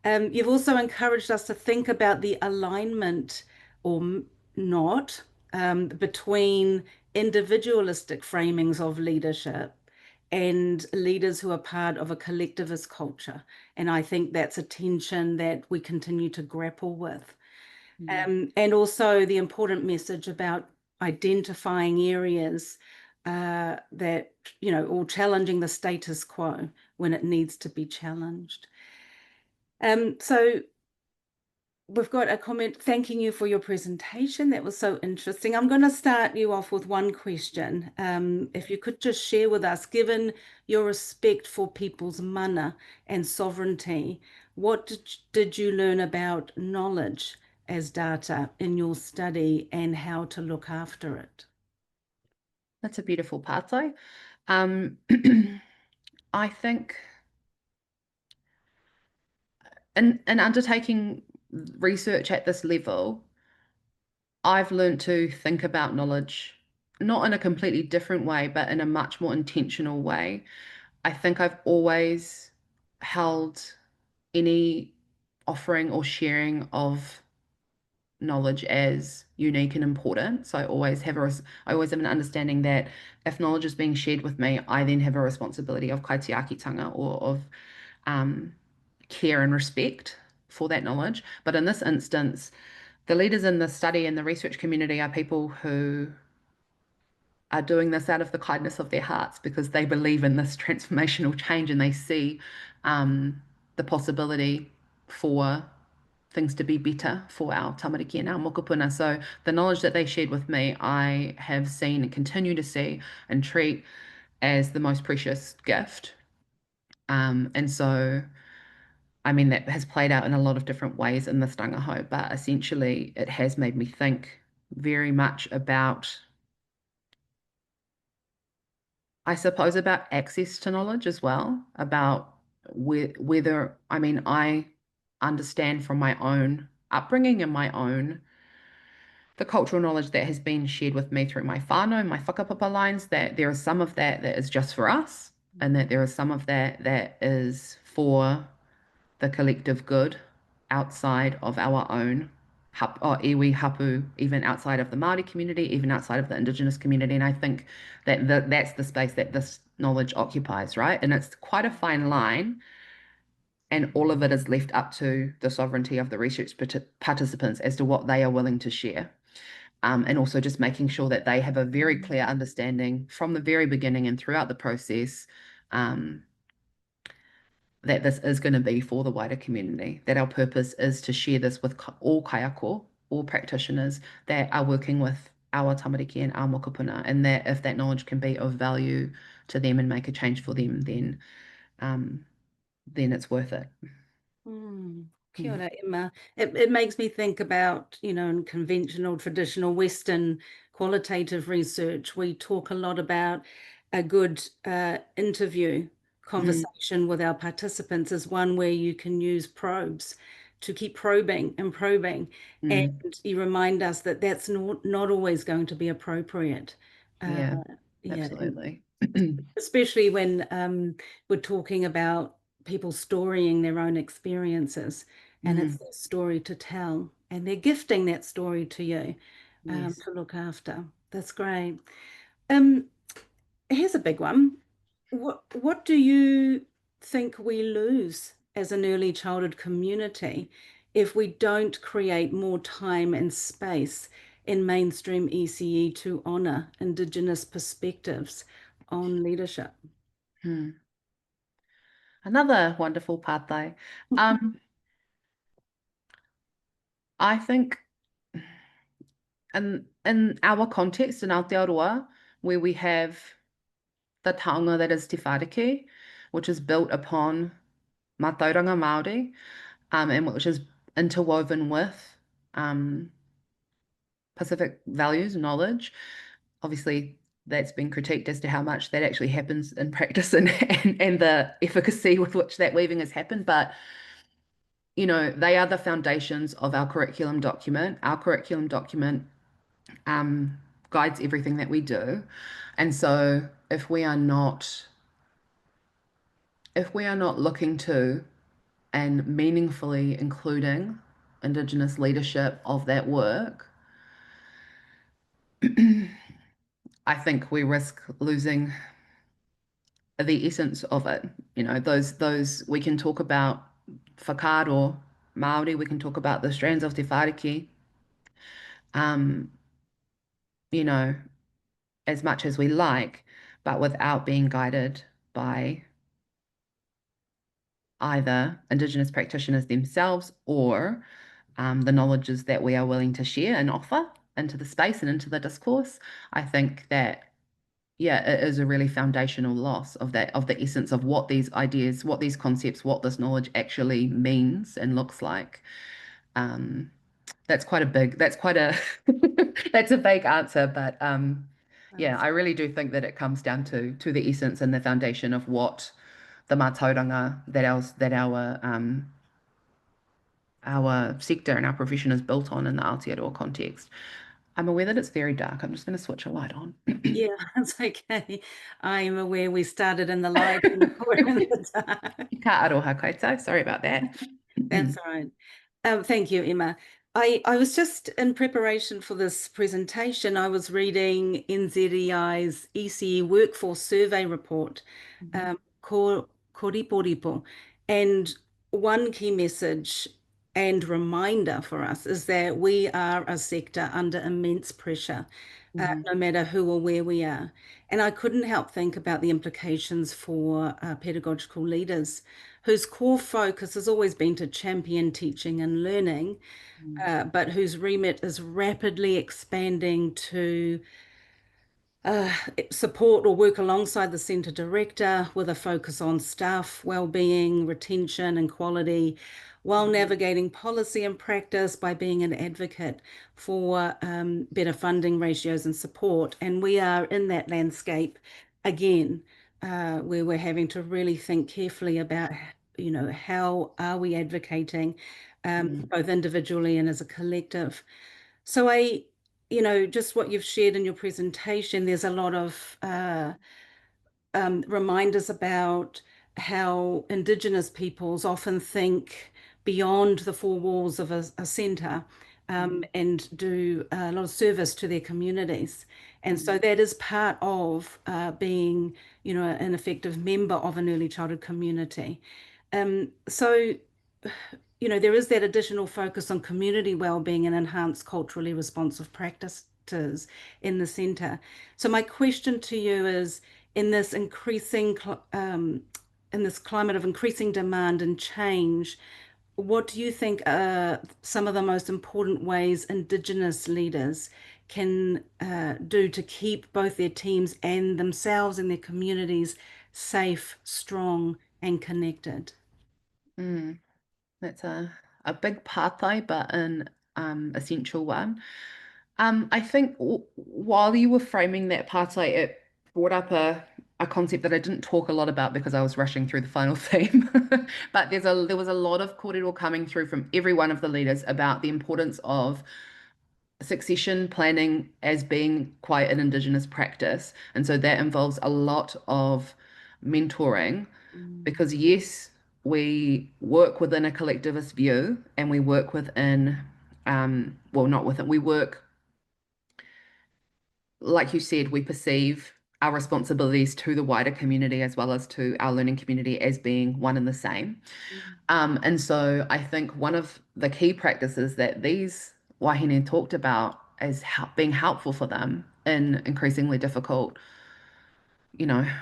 You've also encouraged us to think about the alignment or not between individualistic framings of leadership and leaders who are part of a collectivist culture. And I think that's a tension that we continue to grapple with. And also the important message about identifying areas that, you know, or challenging the status quo when it needs to be challenged. So we've got a comment thanking you for your presentation. That was so interesting. I'm going to start you off with one question. If you could just share with us, given your respect for people's mana and sovereignty, what did you learn about knowledge as data in your study and how to look after it? That's a beautiful pātai. I think in undertaking research at this level, I've learned to think about knowledge, not in a completely different way, but in a much more intentional way. I think I've always held any offering or sharing of knowledge as unique and important. So I always have an understanding that if knowledge is being shared with me, I then have a responsibility of kaitiakitanga or of care and respect for that knowledge. But in this instance, the leaders in the study and the research community are people who are doing this out of the kindness of their hearts because they believe in this transformational change and they see the possibility for things to be better for our tamariki and our mokopuna. So the knowledge that they shared with me, I have seen and continue to see and treat as the most precious gift. And so, I mean, that has played out in a lot of different ways in this tangaho, but essentially it has made me think very much about, I suppose, about access to knowledge as well, about whether, I mean, I understand from my own upbringing and the cultural knowledge that has been shared with me through my whānau, my whakapapa lines, that there is some of that that is just for us, and that there is some of that that is for the collective good outside of our own iwi hapu, even outside of the Māori community, even outside of the Indigenous community. And I think that that's the space that this knowledge occupies, right? And it's quite a fine line. And all of it is left up to the sovereignty of the research participants as to what they are willing to share. And also just making sure that they have a very clear understanding from the very beginning and throughout the process that this is going to be for the wider community, that our purpose is to share this with all kaiako, all practitioners that are working with our tamariki and our mokopuna, and that if that knowledge can be of value to them and make a change for them, then it's worth it. Kia ora, Emma. It makes me think about, in conventional, traditional Western qualitative research, we talk a lot about a good interview conversation with our participants as one where you can use probes to keep probing and probing. And you remind us that that's not always going to be appropriate. Absolutely. Especially when we're talking about people storying their own experiences, and it's their story to tell, and they're gifting that story to you to look after. That's great. Here's a big one. What do you think we lose as an early childhood community if we don't create more time and space in mainstream ECE to honour Indigenous perspectives on leadership? Another wonderful pātai. I think in our context in Aotearoa, where we have the taonga that is Te Whāriki, which is built upon Mātauranga Māori, and which is interwoven with Pacific values and knowledge. Obviously, that's been critiqued as to how much that actually happens in practice and the efficacy with which that weaving has happened. But, they are the foundations of our curriculum document. Our curriculum document guides everything that we do. And so if we are not looking to and meaningfully including Indigenous leadership of that work, I think we risk losing the essence of it. Those we can talk about whakaaro Māori, we can talk about the strands of Te Whāriki, as much as we like, but without being guided by either Indigenous practitioners themselves or the knowledges that we are willing to share and offer into the space and into the discourse. I think that, it is a really foundational loss of the essence of what these ideas, what these concepts, what this knowledge actually means and looks like. That's a vague answer, but I really do think that it comes down to the essence and the foundation of what the Mātauranga that our sector and our profession is built on in the Aotearoa context. I'm aware that it's very dark. I'm just going to switch a light on. Yeah, it's okay. I'm aware we started in the light and we're in the dark. Ka aroha koutou. Sorry about that. That's all right. Thank you, Emma. I was just in preparation for this presentation, I was reading NZEI's ECE Workforce Survey report, ko Ripo. And one key message and reminder for us is that we are a sector under immense pressure, no matter who or where we are. And I couldn't help think about the implications for pedagogical leaders whose core focus has always been to champion teaching and learning, but whose remit is rapidly expanding to support or work alongside the centre director with a focus on staff well-being, retention and quality, while navigating policy and practice by being an advocate for better funding ratios and support. And we are in that landscape again, where we're having to really think carefully about, how are we advocating both individually and as a collective. So just what you've shared in your presentation, there's a lot of reminders about how Indigenous peoples often think beyond the four walls of a centre and do a lot of service to their communities. And so that is part of being, an effective member of an early childhood community. So there is that additional focus on community well-being and enhanced culturally responsive practices in the centre. So my question to you is, in this climate of increasing demand and change, what do you think are some of the most important ways Indigenous leaders can do to keep both their teams and themselves and their communities safe, strong, and connected? That's a big pātai, but an essential one. I think while you were framing that pātai, it brought up a concept that I didn't talk a lot about because I was rushing through the final theme. But there was a lot of kōrero coming through from every one of the leaders about the importance of succession planning as being quite an Indigenous practice. And so that involves a lot of mentoring because yes, we work within a collectivist view and we work within, not within, we work, like you said, we perceive our responsibilities to the wider community as well as to our learning community as being one and the same. And so I think one of the key practices that these Wāhine talked about as being helpful for them in increasingly difficult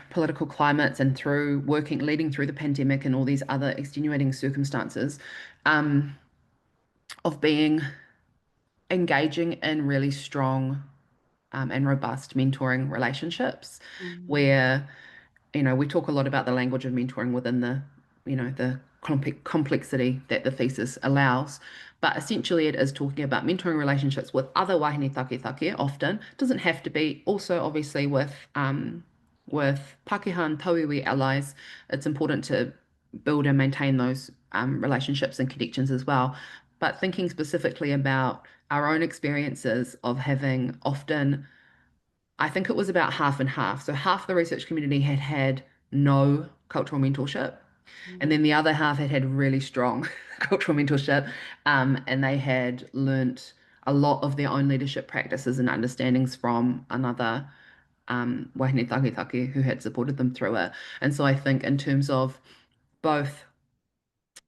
political climates and leading through the pandemic and all these other extenuating circumstances, of being engaging in really strong and robust mentoring relationships where, we talk a lot about the language of mentoring within the complexity that the thesis allows. But essentially it is talking about mentoring relationships with other wāhine taketake often. It doesn't have to be, also obviously with Pākehā and Tauiwi allies. It's important to build and maintain those relationships and connections as well. But thinking specifically about our own experiences of having often, I think it was about half and half. So half the research community had no cultural mentorship, and then the other half had really strong cultural mentorship, and they had learnt a lot of their own leadership practices and understandings from another wāhine taketake who had supported them through it. And so I think in terms of both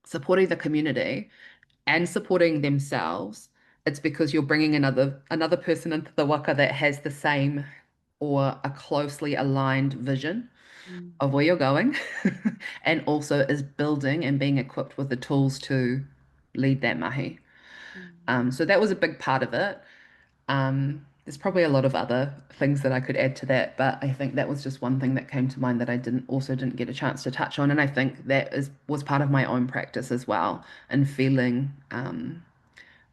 supporting the community and supporting themselves, it's because you're bringing another person into the waka that has the same or a closely aligned vision of where you're going and also is building and being equipped with the tools to lead that mahi. So that was a big part of it. There's probably a lot of other things that I could add to that, but I think that was just one thing that came to mind that I didn't get a chance to touch on. And I think that was part of my own practice as well, and feeling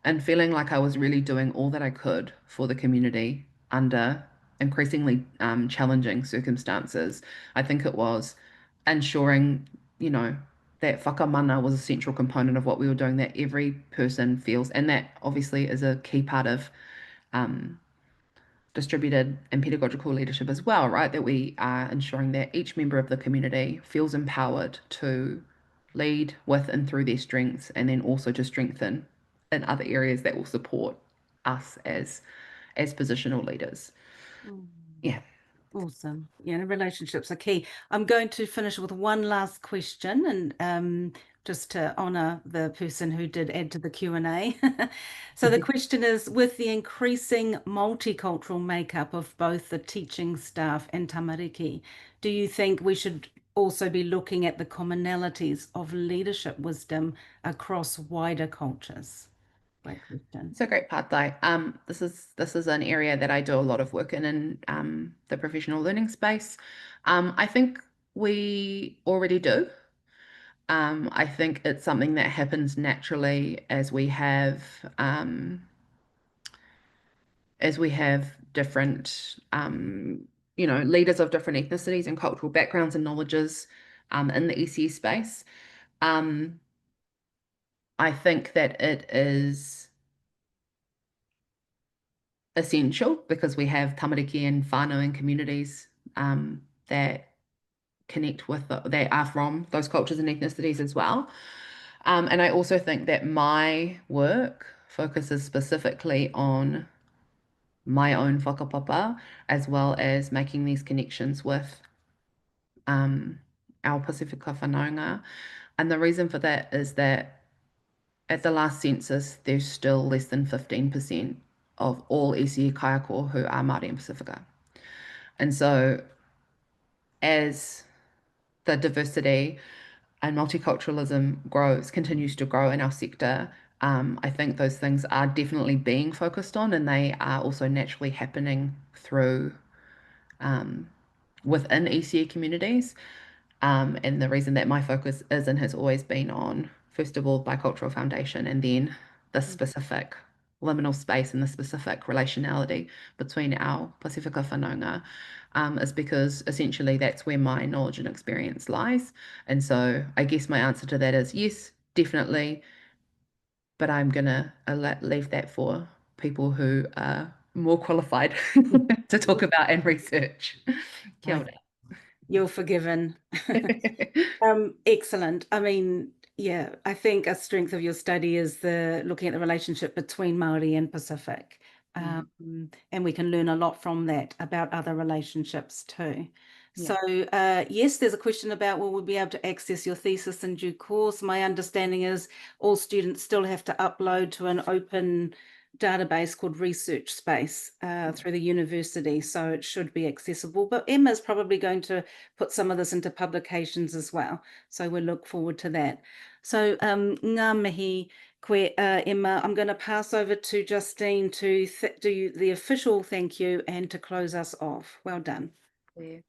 like I was really doing all that I could for the community under increasingly challenging circumstances. I think it was ensuring, that whakamana was a central component of what we were doing, that every person feels, and that obviously is a key part of distributed and pedagogical leadership as well, right? That we are ensuring that each member of the community feels empowered to lead with and through their strengths, and then also to strengthen in other areas that will support us as positional leaders. Yeah. Awesome. Yeah, and relationships are key. I'm going to finish with one last question, and just to honour the person who did add to the Q&A. So the question is, with the increasing multicultural makeup of both the teaching staff and tamariki, do you think we should also be looking at the commonalities of leadership wisdom across wider cultures? Great question. It's a great part, though. This is an area that I do a lot of work in the professional learning space. I think we already do. I think it's something that happens naturally as we have different leaders of different ethnicities and cultural backgrounds and knowledges in the ECE space. I think that it is essential because we have tamariki and whānau communities that connect with that are from those cultures and ethnicities as well. And I also think that my work focuses specifically on my own whakapapa, as well as making these connections with our Pasifika whanaunga. And the reason for that is that at the last census, there's still less than 15% of all ECE kaiako who are Māori and Pasifika. And so as the diversity and multiculturalism continues to grow in our sector, I think those things are definitely being focused on, and they are also naturally happening through within ECE communities. And the reason that my focus is and has always been on, first of all, bicultural foundation, and then the specific liminal space and the specific relationality between our Pasifika whanaunga, is because essentially that's where my knowledge and experience lies. And so I guess my answer to that is yes, definitely, but I'm gonna leave that for people who are more qualified to talk about and research. Kia ora. You're forgiven. Excellent. I mean, yeah, I think a strength of your study is looking at the relationship between Māori and Pacific. And we can learn a lot from that about other relationships too. Yeah. So yes, there's a question about, will we be able to access your thesis in due course? My understanding is all students still have to upload to an open database called Research Space through the university, so it should be accessible. But Emma's probably going to put some of this into publications as well, so we'll look forward to that. So ngā mihi koe, Emma. I'm going to pass over to Justine to do the official thank you and to close us off. Well done. Kia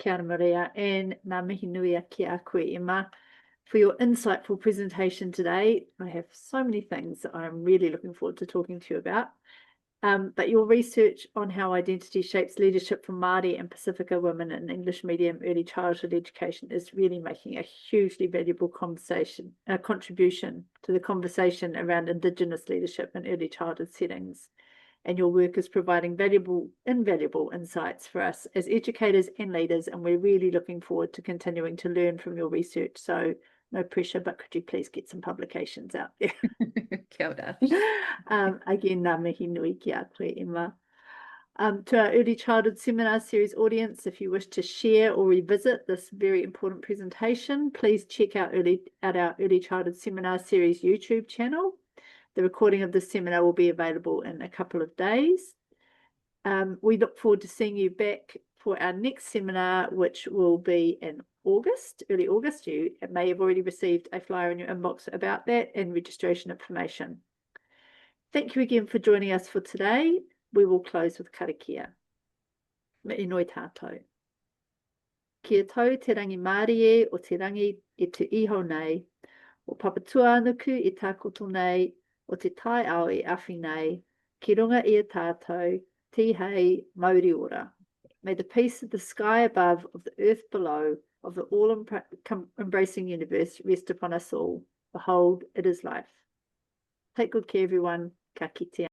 ora Maria, and ngā mihi nui a ki a koe, Emma, for your insightful presentation today. I have so many things that I'm really looking forward to talking to you about. But your research on how identity shapes leadership for Māori and Pasifika women in English medium early childhood education is really making a hugely valuable contribution to the conversation around Indigenous leadership in early childhood settings. And your work is providing invaluable insights for us as educators and leaders, and we're really looking forward to continuing to learn from your research. So no pressure, but could you please get some publications out there? Kia ora. Again, ngā mihi nui ki a koe, Emma. To our Early Childhood Seminar Series audience, if you wish to share or revisit this very important presentation, please check out our Early Childhood Seminar Series YouTube channel. The recording of this seminar will be available in a couple of days. We look forward to seeing you back for our next seminar, which will be in August, early August. You may have already received a flyer in your inbox about that and registration information. Thank you again for joining us for today. We will close with karakia. Me inoi tātou. Kia tau te rangi Māori e o te rangi e te iho nei, o papatua anuku e tākoto nei, o te tai ao e awhi nei, ki runga e tātou, ti hei, mauri ora. May the peace of the sky above, of the earth below, of the all-embracing universe rest upon us all. Behold, it is life. Take good care, everyone. Ka kite.